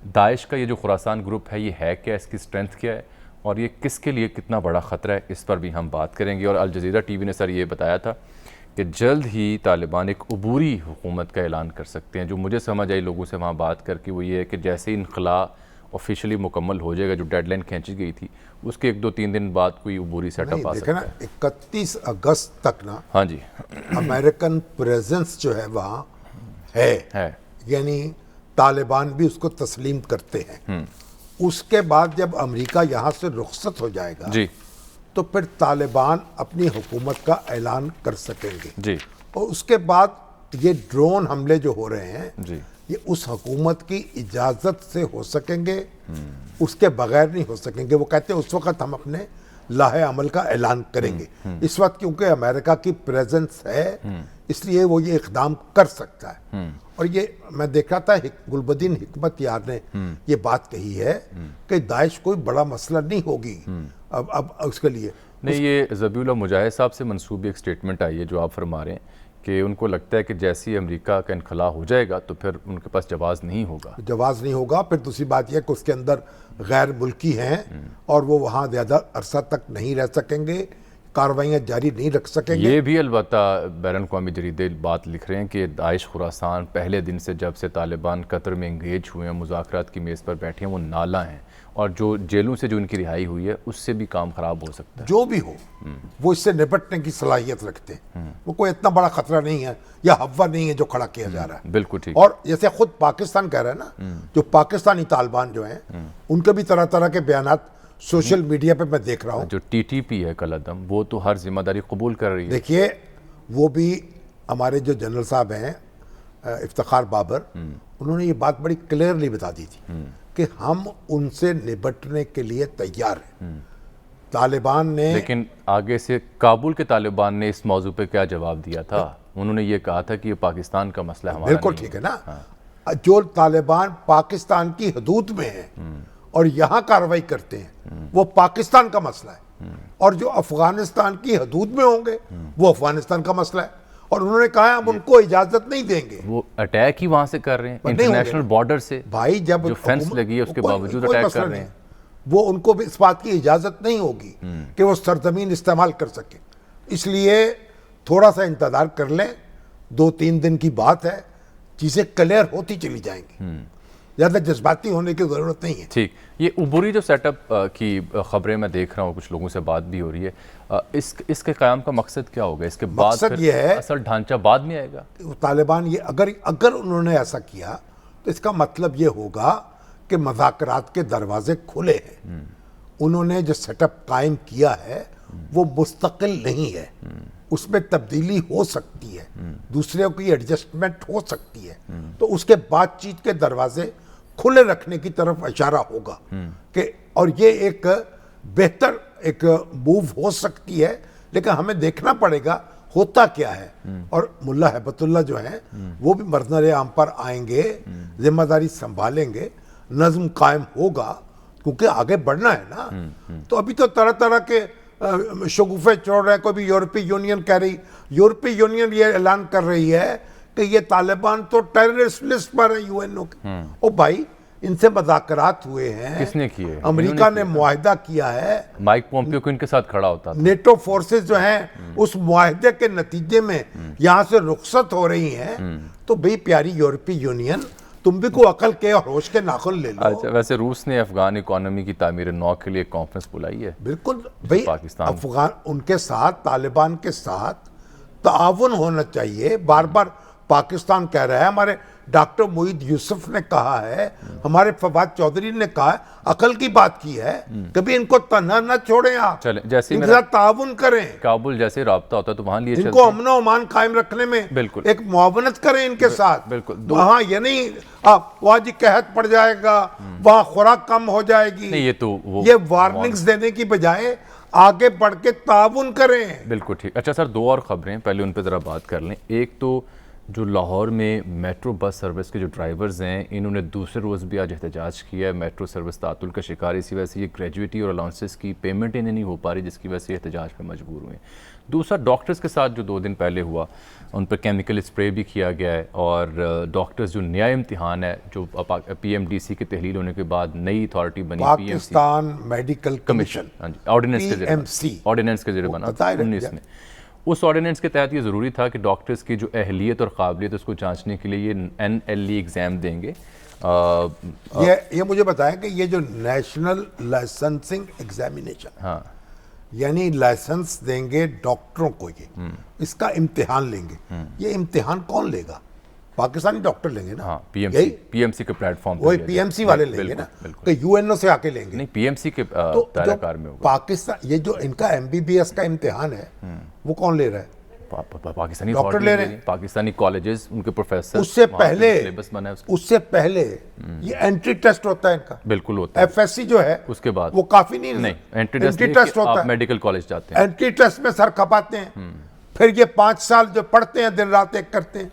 داعش کا یہ جو خراسان گروپ ہے یہ ہے کیا، اس کی اسٹرینتھ کیا ہے، اور یہ کس کے لیے کتنا بڑا خطرہ ہے، اس پر بھی ہم بات کریں گے۔ اور الجزیرہ ٹی وی نے سر یہ بتایا تھا کہ جلد ہی طالبان ایک عبوری حکومت کا اعلان کر سکتے ہیں۔ جو مجھے سمجھ آئی لوگوں سے وہاں بات کر کے وہ یہ ہے کہ جیسے ہی انخلاء آفیشیلی مکمل ہو جائے گا، جو ڈیڈ لائن کھینچی گئی تھی، اس کے 1-2-3 دن بعد کوئی عبوری سیٹ اپ آ سکتا ہے۔ دیکھیں نا 31 اگست تک نا ہاں جی امریکن پریزنس جو ہے وہاں ہے، یعنی طالبان بھی اس کو تسلیم کرتے ہیں۔ اس کے بعد جب امریکہ یہاں سے رخصت ہو جائے گا جی تو پھر طالبان اپنی حکومت کا اعلان کر سکیں گے، جی اور اس کے بعد یہ ڈرون حملے جو ہو رہے ہیں جی یہ اس حکومت کی اجازت سے ہو سکیں گے، اس کے بغیر نہیں ہو سکیں گے۔ وہ کہتے ہیں اس وقت ہم اپنے لاہے عمل کا اعلان کریں گے۔ اس وقت کیونکہ امریکہ کی پریزنس ہے اس لیے وہ یہ اقدام کر سکتا ہے۔ اور یہ میں دیکھ رہا تھا گلبدین حکمت یار نے یہ بات کہی ہے کہ داعش کوئی بڑا مسئلہ نہیں ہوگی اب اس کے لیے۔ نہیں، یہ ذبیح اللہ مجاہد صاحب سے منسوبی ایک سٹیٹمنٹ آئی ہے جو آپ فرما رہے ہیں کہ ان کو لگتا ہے کہ جیسے ہی امریکہ کا انخلاء ہو جائے گا تو پھر ان کے پاس جواز نہیں ہوگا۔ جواز نہیں ہوگا۔ پھر دوسری بات یہ کہ اس کے اندر غیر ملکی ہیں اور وہ وہاں زیادہ عرصہ تک نہیں رہ سکیں گے، کارروائیاں جاری نہیں رکھ سکیں گے۔ یہ بھی البتہ بین الاقوامی جریدے بات لکھ رہے ہیں کہ داعش خراسان پہلے دن سے جب سے طالبان قطر میں انگیج ہوئے ہیں، مذاکرات کی میز پر بیٹھے ہیں، وہ نالا ہیں، اور جو جیلوں سے جو ان کی رہائی ہوئی ہے اس سے بھی کام خراب ہو سکتا ہے۔ جو بھی ہو وہ اس سے نپٹنے کی صلاحیت رکھتے ہیں۔ وہ کوئی اتنا بڑا خطرہ نہیں ہے یا ہوا نہیں ہے جو کھڑا کیا جا رہا ہے۔ بالکل ٹھیک۔ اور جیسے خود پاکستان کہہ رہا ہے نا، جو پاکستانی طالبان جو ہیں ان کے بھی طرح طرح کے بیانات سوشل میڈیا پہ میں دیکھ رہا ہوں۔ جو ٹی ٹی پی ہے قلعدم، وہ تو ہر ذمہ داری قبول کر رہی ہے۔ دیکھیے وہ بھی ہمارے جو جنرل صاحب ہیں افتخار بابر، انہوں نے یہ بات بڑی کلیئرلی بتا دی تھی کہ ہم ان سے نبٹنے کے لیے تیار ہیں۔ طالبان نے لیکن آگے سے کابل کے طالبان نے اس موضوع پہ کیا جواب دیا تھا؟ انہوں نے یہ کہا تھا کہ یہ پاکستان کا مسئلہ ہمارا بالکل نہیں ٹھیک ہے نا، جو طالبان پاکستان کی حدود میں ہیں اور یہاں کارروائی کرتے ہیں وہ پاکستان کا مسئلہ ہے، اور جو افغانستان کی حدود میں ہوں گے وہ افغانستان کا مسئلہ ہے۔ اور انہوں نے کہا ہم ان کو اجازت نہیں دیں گے۔ وہ اٹیک ہی وہاں سے کر رہے ہیں، انٹرنیشنل بارڈر سے بھائی جب جو فینس لگی ہے اس کے باوجود کوئی اٹیک مسئلہ کر رہے نہیں، ہیں۔ وہ ان کو بھی اس بات کی اجازت نہیں ہوگی کہ وہ سرزمین استعمال کر سکیں۔ اس لیے تھوڑا سا انتظار کر لیں، 2-3 دن کی بات ہے، چیزیں کلیئر ہوتی چلی جائیں گی، زیادہ جذباتی ہونے کی ضرورت نہیں ہے۔ ٹھیک، یہ عبوری جو سیٹ اپ کی خبریں میں دیکھ رہا ہوں، کچھ لوگوں سے بات بھی ہو رہی ہے، اس کے قیام کا مقصد کیا ہوگا؟ اس کے بعد مقصد یہ ہے اصل ڈھانچہ بعد میں آئے گا؟ طالبان یہ اگر انہوں نے ایسا کیا تو اس کا مطلب یہ ہوگا کہ مذاکرات کے دروازے کھلے ہیں۔ انہوں نے جو سیٹ اپ قائم کیا ہے وہ مستقل نہیں ہے، اس میں تبدیلی ہو سکتی ہے، دوسروں کی ایڈجسٹمنٹ ہو سکتی ہے، تو اس کے بات چیت کے دروازے کھلے رکھنے کی طرف اشارہ ہوگا کہ، اور یہ ایک بہتر ایک موو ہو سکتی ہے، لیکن ہمیں دیکھنا پڑے گا ہوتا کیا ہے۔ اور ملا ہیبت اللہ جو ہیں وہ بھی مرنر عام پر آئیں گے، ذمہ داری سنبھالیں گے، نظم قائم ہوگا، کیونکہ آگے بڑھنا ہے نا۔ تو ابھی تو طرح طرح کے شگوفے چوڑ رہے ہیں، کوئی بھی یورپی یونین کہہ رہی، یورپی یونین یہ اعلان کر رہی ہے کہ یہ طالبان تو ٹیررسٹ لسٹ پر ہے یو این او کے۔ او بھائی ان سے مذاکرات ہوئے ہیں، کس نے کیے؟ امریکہ نے معاہدہ کیا ہے، مائک پومپیو کو ان کے ساتھ کھڑا ہوتا تھا۔ نیٹو فورسز جو ہیں اس معاہدے کے نتیجے میں یہاں سے رخصت ہو رہی ہیں، تو بھئی پیاری یورپی یونین تم بھی کو عقل کے اور ہوش کے ناخن لے لو۔ اچھا، ویسے روس نے افغان اکانومی کی تعمیر نو کے لیے ایک کانفرنس بلائی ہے۔ بالکل بھئی، پاکستان افغان ان کے ساتھ، طالبان کے ساتھ تعاون ہونا چاہیے۔ بار بار پاکستان کہہ رہا ہے، ہمارے ڈاکٹر معید یوسف نے کہا ہے، ہمارے فواد چودھری نے کہا ہے، عقل کی بات کی ہے، کبھی ان کو تنہا نہ چھوڑیں، آپ چلیں، جیسے ان کے ساتھ تعاون کریں، کابل جیسے رابطہ ہوتا ہے تو وہاں لیے ان کو امن و امان قائم رکھنے میں بالکل ایک معاونت کریں ان کے ساتھ۔ بالکل۔ وہاں یہ نہیں وہاں جی قحط پڑ جائے گا، وہاں خوراک کم ہو جائے گی، نہیں، یہ تو یہ وارننگز دینے کی بجائے آگے بڑھ کے تعاون کریں۔ بالکل ٹھیک۔ اچھا سر، 2 اور خبریں، پہلے ان پہ ذرا بات کر لیں۔ ایک تو جو لاہور میں میٹرو بس سروس کے جو ڈرائیورز ہیں انہوں نے دوسرے روز بھی آج احتجاج کیا ہے. میٹرو سروس تعطل کا شکار, اسی وجہ سے یہ گریجویٹی اور الاؤنسز کی پیمنٹ انہیں نہیں ہو پا رہی, جس کی وجہ سے احتجاج پہ مجبور ہوئے ہیں. دوسرا ڈاکٹرز کے ساتھ جو 2 دن پہلے ہوا, ان پر کیمیکل اسپرے بھی کیا گیا ہے, اور ڈاکٹرز جو نیا امتحان ہے جو پی ایم ڈی سی کی تحلیل ہونے کے بعد نئی اتھارٹی بنی پاکستان میڈیکل کمیشن, آرڈیننس کے ذریعے بنا 19 میں, اس آرڈیننس کے تحت یہ ضروری تھا کہ ڈاکٹرز کی جو اہلیت اور قابلیت اس کو جانچنے کے لیے یہ NLE ایگزام دیں گے. یہ مجھے بتائیں کہ یہ جو نیشنل لائسنسنگ ایگزامینیشن, ہاں, یعنی لائسنس دیں گے ڈاکٹروں کو, یہ اس کا امتحان لیں گے, یہ امتحان کون لے گا؟ پاکستانی ڈاکٹر لیں گے نا. ہاں, پی ایم سی کے پلیٹ فارم وہی پی ایم سی والے لیں گے نا, کہ UNO سے آ کے لیں گے. نہیں, پی ایم سی کے دائرہ کار میں ہوگا. پاکستان یہ جو ان کا MBBS کا امتحان ہے وہ کون لے رہا ہے؟ پاکستانی ڈاکٹر لے رہے ہیں, پاکستانی کالجز, ان کے پروفیسر. اس سے پہلے یہ انٹری ٹیسٹ ہوتا ہے ان کا, بالکل ہوتا ہے. FSC جو ہے اس کے بعد وہ کافی نہیں, انٹری ٹیسٹ ہوتا ہے. میڈیکل کالج جاتے ہیں, انٹری ٹیسٹ میں سر کھپاتے ہیں, پھر یہ 5 سال جو پڑھتے ہیں, دن رات ایک کرتے ہیں,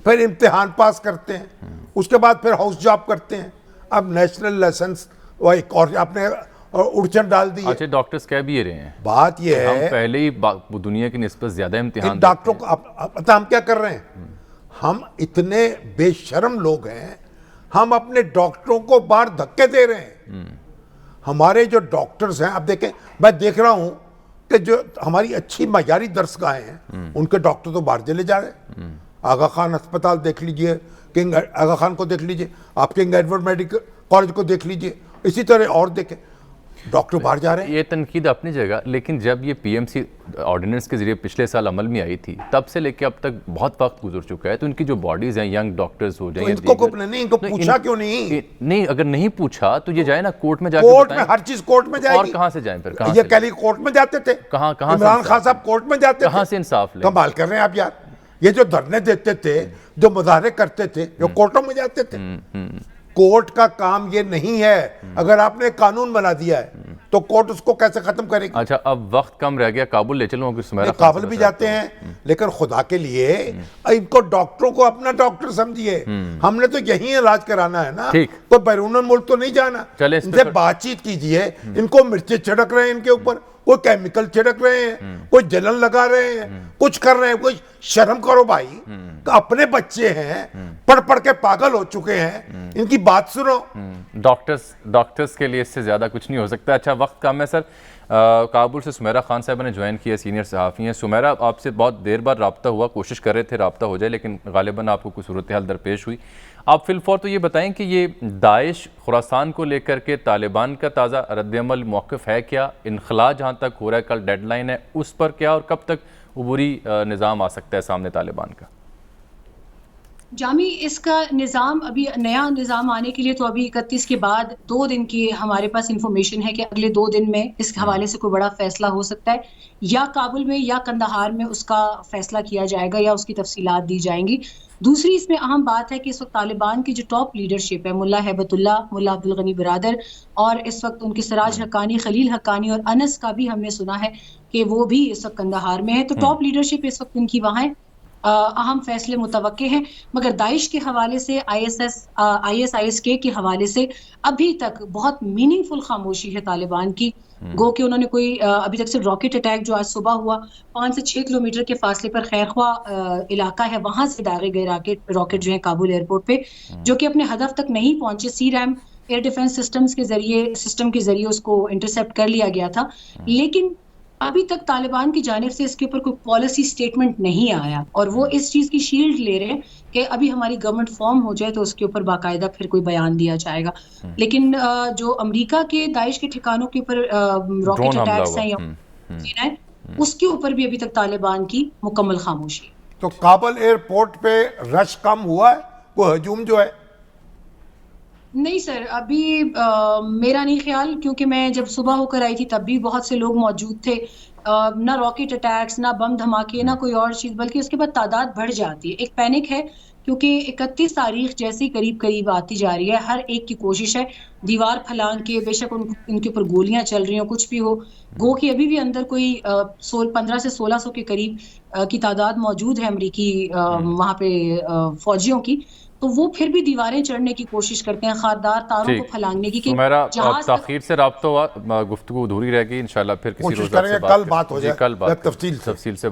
پھر امتحان پاس کرتے ہیں, اس کے بعد پھر ہاؤس جاب کرتے ہیں. اب نیشنل لائسنس وہ ایک اور آپ نے اڑچن ڈال دی. اچھا, ڈاکٹرز کہہ بھی رہے ہیں, بات یہ ہے ہم پہلے ہی دنیا کی نسبت زیادہ امتحان ڈاکٹروں کو. پتہ ہم کیا کر رہے ہیں, ہم اتنے بے شرم لوگ ہیں, ہم اپنے ڈاکٹروں کو باہر دھکے دے رہے ہیں. ہمارے جو ڈاکٹرز ہیں, اب دیکھیں, میں دیکھ رہا ہوں کہ جو ہماری اچھی معیاری درسگاہیں ہیں ان کے ڈاکٹر تو باہر چلے جا رہے ہیں. آغا خان اسپتال دیکھ لیجئے, کنگ آغا خان کو دیکھ لیجئے, آپ کنگ ایڈورڈ میڈیکل کالج کو دیکھ لیجئے, اسی طرح اور دیکھیں ڈاکٹر باہر جا رہے ہیں. یہ تنقید اپنی جگہ, لیکن جب یہ پی ایم سی آرڈیننس کے ذریعے پچھلے سال عمل میں آئی تھی تب سے لے کے اب تک بہت وقت گزر چکا ہے, تو ان کی جو باڈیز ہیں, ینگ ڈاکٹرز ہو جائیں, ان کو پوچھا کیوں نہیں؟ اگر نہیں پوچھا تو یہ جائے نا کورٹ میں جا کورٹ میں, ہر چیز کورٹ میں جائے گی. اور کہاں سے جائیں پھر؟ یہ کہہ لی کورٹ میں جاتے تھے, کہاں عمران خان صاحب کورٹ میں جاتے تھے, کہاں سے انصاف لیں؟ کمال کر رہے ہیں آپ یار. یہ جو دھرنے دیتے تھے, جو مظاہرے کرتے تھے, جو کورٹوں میں جاتے تھے. کورٹ کا کام یہ نہیں ہے. اگر آپ نے قانون بنا دیا ہے تو کورٹ اس کو کیسے ختم کرے گی؟ اچھا, اب وقت کم رہ گیا, کابل لے چلوں گا. سمیرا کابل بھی جاتے ہیں, لیکن خدا کے لیے ان کو ڈاکٹروں کو اپنا ڈاکٹر سمجھیے. ہم نے تو یہیں علاج کرانا ہے نا, کوئی بیرون ملک تو نہیں جانا. ان سے بات چیت کیجئے. ان کو مرچیں چھڑک رہے ہیں ان کے اوپر, کوئی کیمیکل چھڑک رہے ہیں, کوئی جلن لگا رہے ہیں, کچھ کر رہے ہیں. کوئی شرم کرو بھائی, اپنے بچے ہیں, پڑھ پڑھ کے پاگل ہو چکے ہیں, ان کی بات سنو. ڈاکٹرز کے لیے اس سے زیادہ کچھ نہیں ہو سکتا. اچھا, وقت کم ہے سر. کابل سے سمیرا خان صاحبہ نے جوائن کیا, سینئر صحافی ہیں. سمیرا, آپ سے بہت دیر بعد رابطہ ہوا, کوشش کر رہے تھے رابطہ ہو جائے, لیکن غالباً آپ کو کوئی صورتحال درپیش ہوئی. آپ فی الفور تو یہ بتائیں کہ یہ داعش خراسان کو لے کر کے طالبان کا تازہ رد عمل موقف ہے کیا؟ انخلاء جہاں تک ہو رہا ہے, کل ڈیڈ لائن ہے, اس پر کیا, اور کب تک عبوری نظام آ سکتا ہے سامنے طالبان کا؟ جامی, اس کا نظام, ابھی نیا نظام آنے کے لیے تو ابھی 31 کے بعد 2 دن کی ہمارے پاس انفارمیشن ہے کہ اگلے 2 دن میں اس حوالے سے کوئی بڑا فیصلہ ہو سکتا ہے, یا کابل میں یا قندھار میں اس کا فیصلہ کیا جائے گا, یا اس کی تفصیلات دی جائیں گی. دوسری اس میں اہم بات ہے کہ اس وقت طالبان کی جو ٹاپ لیڈرشپ ہے, ملا ہیبت اللہ, ملا عبدالغنی برادر, اور اس وقت ان کے سراج حقانی, خلیل حقانی اور انس کا بھی ہم نے سنا ہے کہ وہ بھی اس وقت قندھار میں ہے. تو ٹاپ لیڈرشپ اس وقت ان کی وہاں ہے. اہم فیصلے متوقع ہیں, مگر داعش کے حوالے سے, ISIS کے حوالے سے ابھی تک بہت میننگ فل خاموشی ہے طالبان کی. گو کہ انہوں نے کوئی ابھی تک صرف راکٹ اٹیک جو آج صبح ہوا 5 سے 6 کلومیٹر کے فاصلے پر خیرخواہ علاقہ ہے, وہاں سے داغے گئے راکٹ جو ہیں کابل ایئرپورٹ پہ, جو کہ اپنے ہدف تک نہیں پہنچے. سی ریم ایئر ڈیفنس سسٹم کے ذریعے اس کو انٹرسیپٹ کر لیا گیا تھا, لیکن ابھی تک طالبان کی جانب سے اس کے اوپر کوئی پالیسی سٹیٹمنٹ نہیں آیا, اور وہ اس چیز کی شیلڈ لے رہے ہیں کہ ابھی ہماری گورنمنٹ فارم ہو جائے تو اس کے اوپر باقاعدہ پھر کوئی بیان دیا جائے گا. لیکن جو امریکہ کے داعش کے ٹھکانوں کے اوپر راکٹ اٹیکس ہیں, اس کے اوپر بھی ابھی تک طالبان کی مکمل خاموشی. تو کابل ایئرپورٹ پہ رش کم ہوا ہے, وہ ہجوم جو ہے؟ نہیں سر, ابھی میرا نہیں خیال, کیونکہ میں جب صبح ہو کر آئی تھی تب بھی بہت سے لوگ موجود تھے. نہ راکٹ اٹیکس، نہ بم دھماکے، نہ کوئی اور چیز، بلکہ اس کے بعد تعداد بڑھ جاتی ہے. ایک پینک ہے کیونکہ 31 تاریخ جیسی قریب آتی جا رہی ہے. ہر ایک کی کوشش ہے دیوار پھلانگ کے، بے شک ان کے اوپر گولیاں چل رہی ہوں، کچھ بھی ہو، گو کہ ابھی بھی اندر کوئی 15 سے 1600 کے قریب کی تعداد موجود ہے امریکی وہاں پہ فوجیوں کی. تو وہ پھر بھی دیواریں چڑھنے کی کوشش کرتے ہیں، خاردار تاروں کو پھلانگنے کی. کہ سمیرا جہاز تاخیر سے رابطہ ہوا، گفتگو ادھوری رہ گئی، انشاءاللہ پھر کسی کوشش روز کریں گے کل بات ہو جائے، کل بات تفصیل سے.